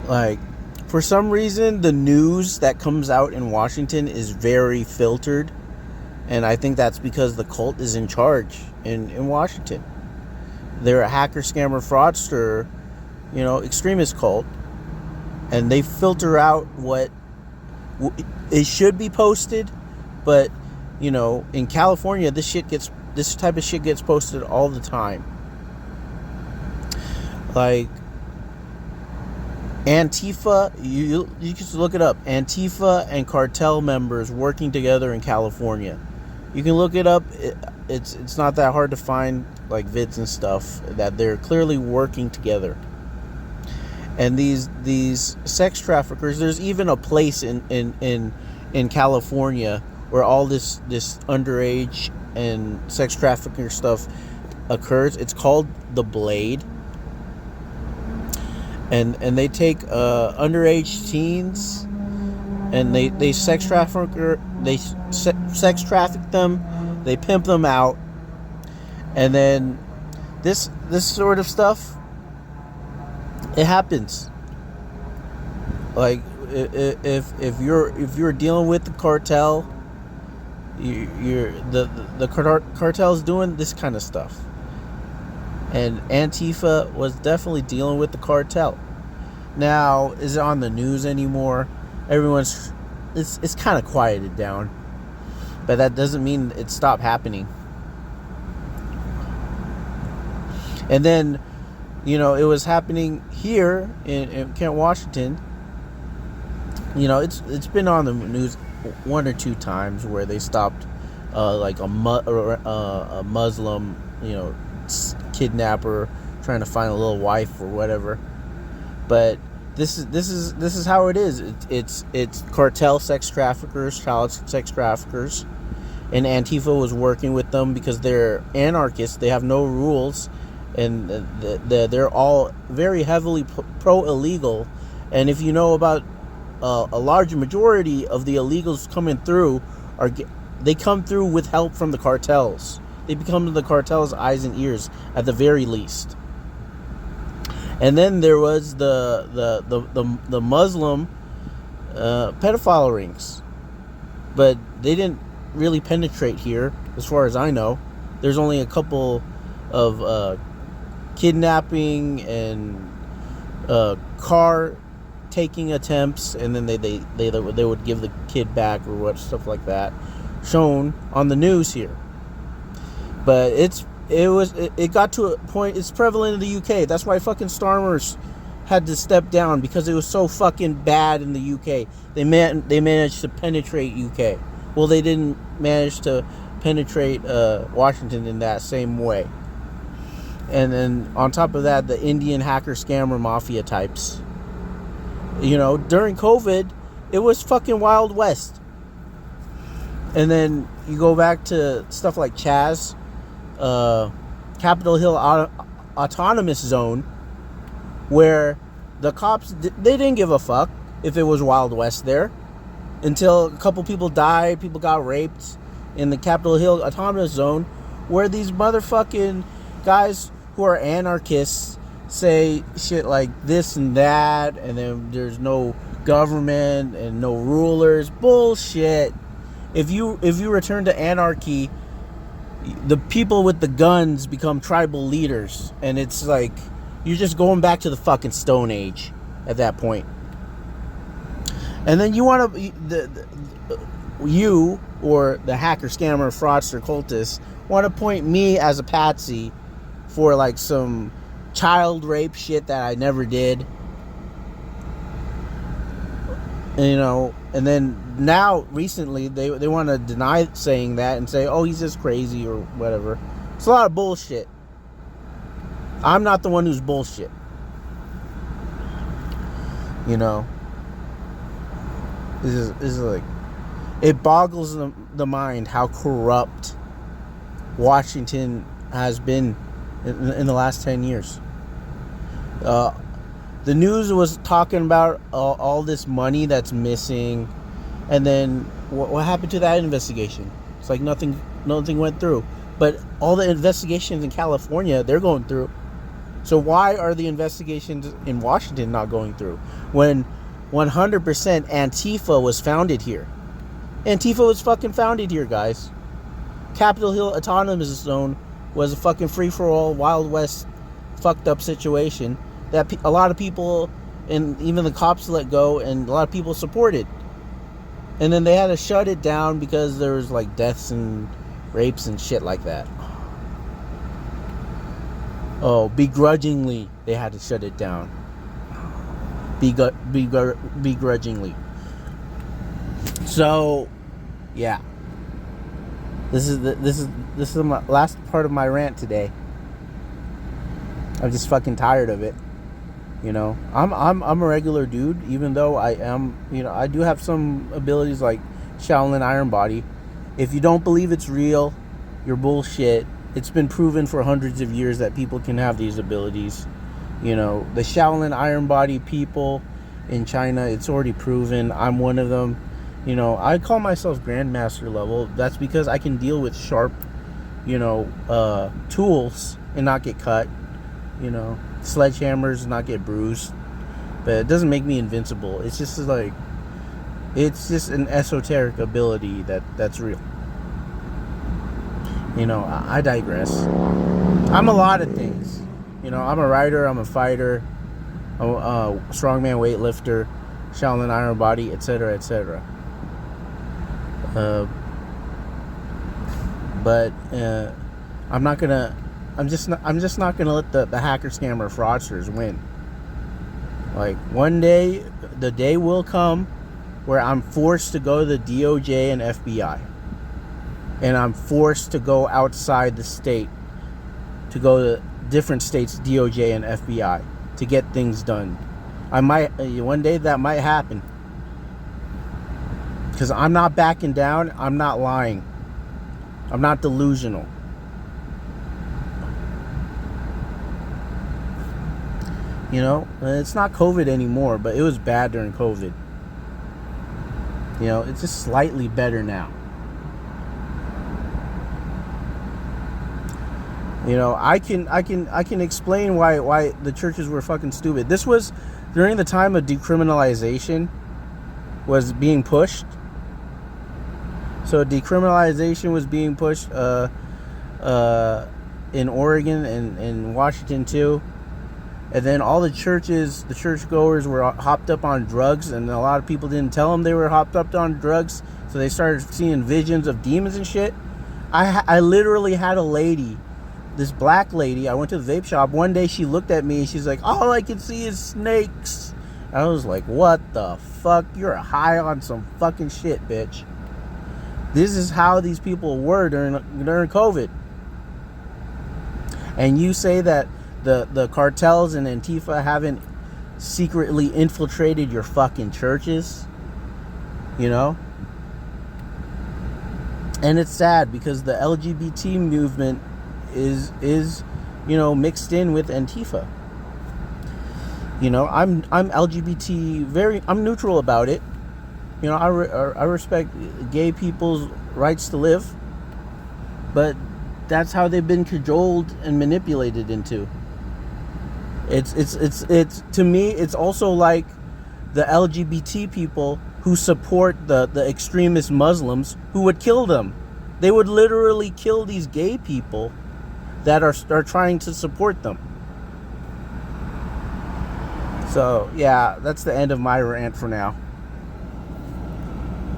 Like, for some reason, the news that comes out in Washington is very filtered. And I think that's because the cult is in charge in Washington. They're a hacker, scammer, fraudster, extremist cult. And they filter out what it should be posted. But, in California, this type of shit gets posted all the time. Like, Antifa, you can look it up. Antifa and cartel members working together in California. You can look it up. It's not that hard to find, like, vids and stuff that they're clearly working together. And these sex traffickers, there's even a place in California where all this underage and sex trafficking stuff occurs. It's called the Blade. And they take underage teens and they sex traffic them, they pimp them out, and then this sort of stuff, it happens. Like, if you're dealing with the cartel, the cartel's doing this kind of stuff. And Antifa was definitely dealing with the cartel. Now, is it on the news anymore? It's kind of quieted down. But that doesn't mean it stopped happening. And then, it was happening here in Kent, Washington. It's been on the news one or two times where they stopped like a Muslim, kidnapper trying to find a little wife or whatever. But this is how it is. It's cartel sex traffickers, child sex traffickers, and Antifa was working with them because they're anarchists. They have no rules, and they're all very heavily pro illegal. And if you know about a large majority of the illegals coming through they come through with help from the cartels. They become the cartel's eyes and ears at the very least. And then there was the Muslim pedophile rings, but they didn't really penetrate here, as far as I know. There's only a couple of kidnapping and car taking attempts, and then they would give the kid back or what, stuff like that, shown on the news here. But it got to a point. It's prevalent in the UK. That's why fucking Starmers had to step down, because it was so fucking bad in the UK. They managed to penetrate UK. Well, they didn't manage to penetrate Washington in that same way. And then on top of that, the Indian hacker scammer mafia types. During COVID, it was fucking Wild West. And then you go back to stuff like Chaz, Capitol Hill Autonomous Zone, where the cops, they didn't give a fuck if it was Wild West there, until a couple people died, people got raped in the Capitol Hill Autonomous Zone, where these motherfucking guys who are anarchists say shit like this and that, and then there's no government and no rulers. Bullshit. If you return to anarchy, the people with the guns become tribal leaders, and it's like you're just going back to the fucking Stone Age at that point. And then you want to, you or the hacker, scammer, fraudster, cultist want to point me as a patsy for like some child rape shit that I never did. And then now recently they want to deny saying that and say, oh, he's just crazy or whatever. It's a lot of bullshit. I'm not the one who's bullshit. This is like, it boggles the mind how corrupt Washington has been in the last 10 years. The news was talking about all this money that's missing, and then what happened to that investigation? It's like nothing went through. But all the investigations in California, they're going through. So why are the investigations in Washington not going through when 100% Antifa was founded here? Antifa was fucking founded here, guys. Capitol Hill Autonomous Zone was a fucking free-for-all, Wild West fucked up situation that a lot of people and even the cops let go, and a lot of people supported. And then they had to shut it down because there was like deaths and rapes and shit like that. Oh, begrudgingly they had to shut it down. Begrudgingly. So, yeah. This is my last part of my rant today. I'm just fucking tired of it. You know, I'm a regular dude, even though I am, you know, I do have some abilities like Shaolin Iron Body. If you don't believe it's real, you're bullshit. It's been proven for hundreds of years that people can have these abilities. You know, the Shaolin Iron Body people in China, it's already proven. I'm one of them. You know, I call myself Grandmaster level. That's because I can deal with sharp, you know, tools and not get cut. You know, sledgehammers and not get bruised. But it doesn't make me invincible. It's just like, it's just an esoteric ability that's real. You know, I digress. I'm a lot of things. You know, I'm a writer, I'm a fighter, I'm a strongman weightlifter, Shaolin Iron Body, etc., etc. But I'm just not gonna let the hacker, scammer, fraudsters win. Like, one day, the day will come where I'm forced to go to the DOJ and FBI, and I'm forced to go outside the state, to go to different states, DOJ and FBI, to get things done. One day that might happen, because I'm not backing down. I'm not lying. I'm not delusional. You know, it's not COVID anymore, but it was bad during COVID. You know, it's just slightly better now. You know, I can explain why the churches were fucking stupid. This was during the time of decriminalization was being pushed. So decriminalization was being pushed in Oregon and in Washington too. And then all the churches, the churchgoers were hopped up on drugs, and a lot of people didn't tell them they were hopped up on drugs, so they started seeing visions of demons and shit. I literally had a lady, this black lady, I went to the vape shop, one day she looked at me and she's like, all I can see is snakes. I was like, what the fuck? You're high on some fucking shit, bitch. This is how these people were during COVID. And you say that the cartels and Antifa haven't secretly infiltrated your fucking churches, you know? And it's sad because the LGBT movement is you know, mixed in with Antifa. You know, I'm LGBT, I'm neutral about it. You know, I respect gay people's rights to live, but that's how they've been cajoled and manipulated into. It's to me, it's also like the LGBT people who support the extremist Muslims who would kill them. They would literally kill these gay people that are trying to support them. So, yeah, that's the end of my rant for now.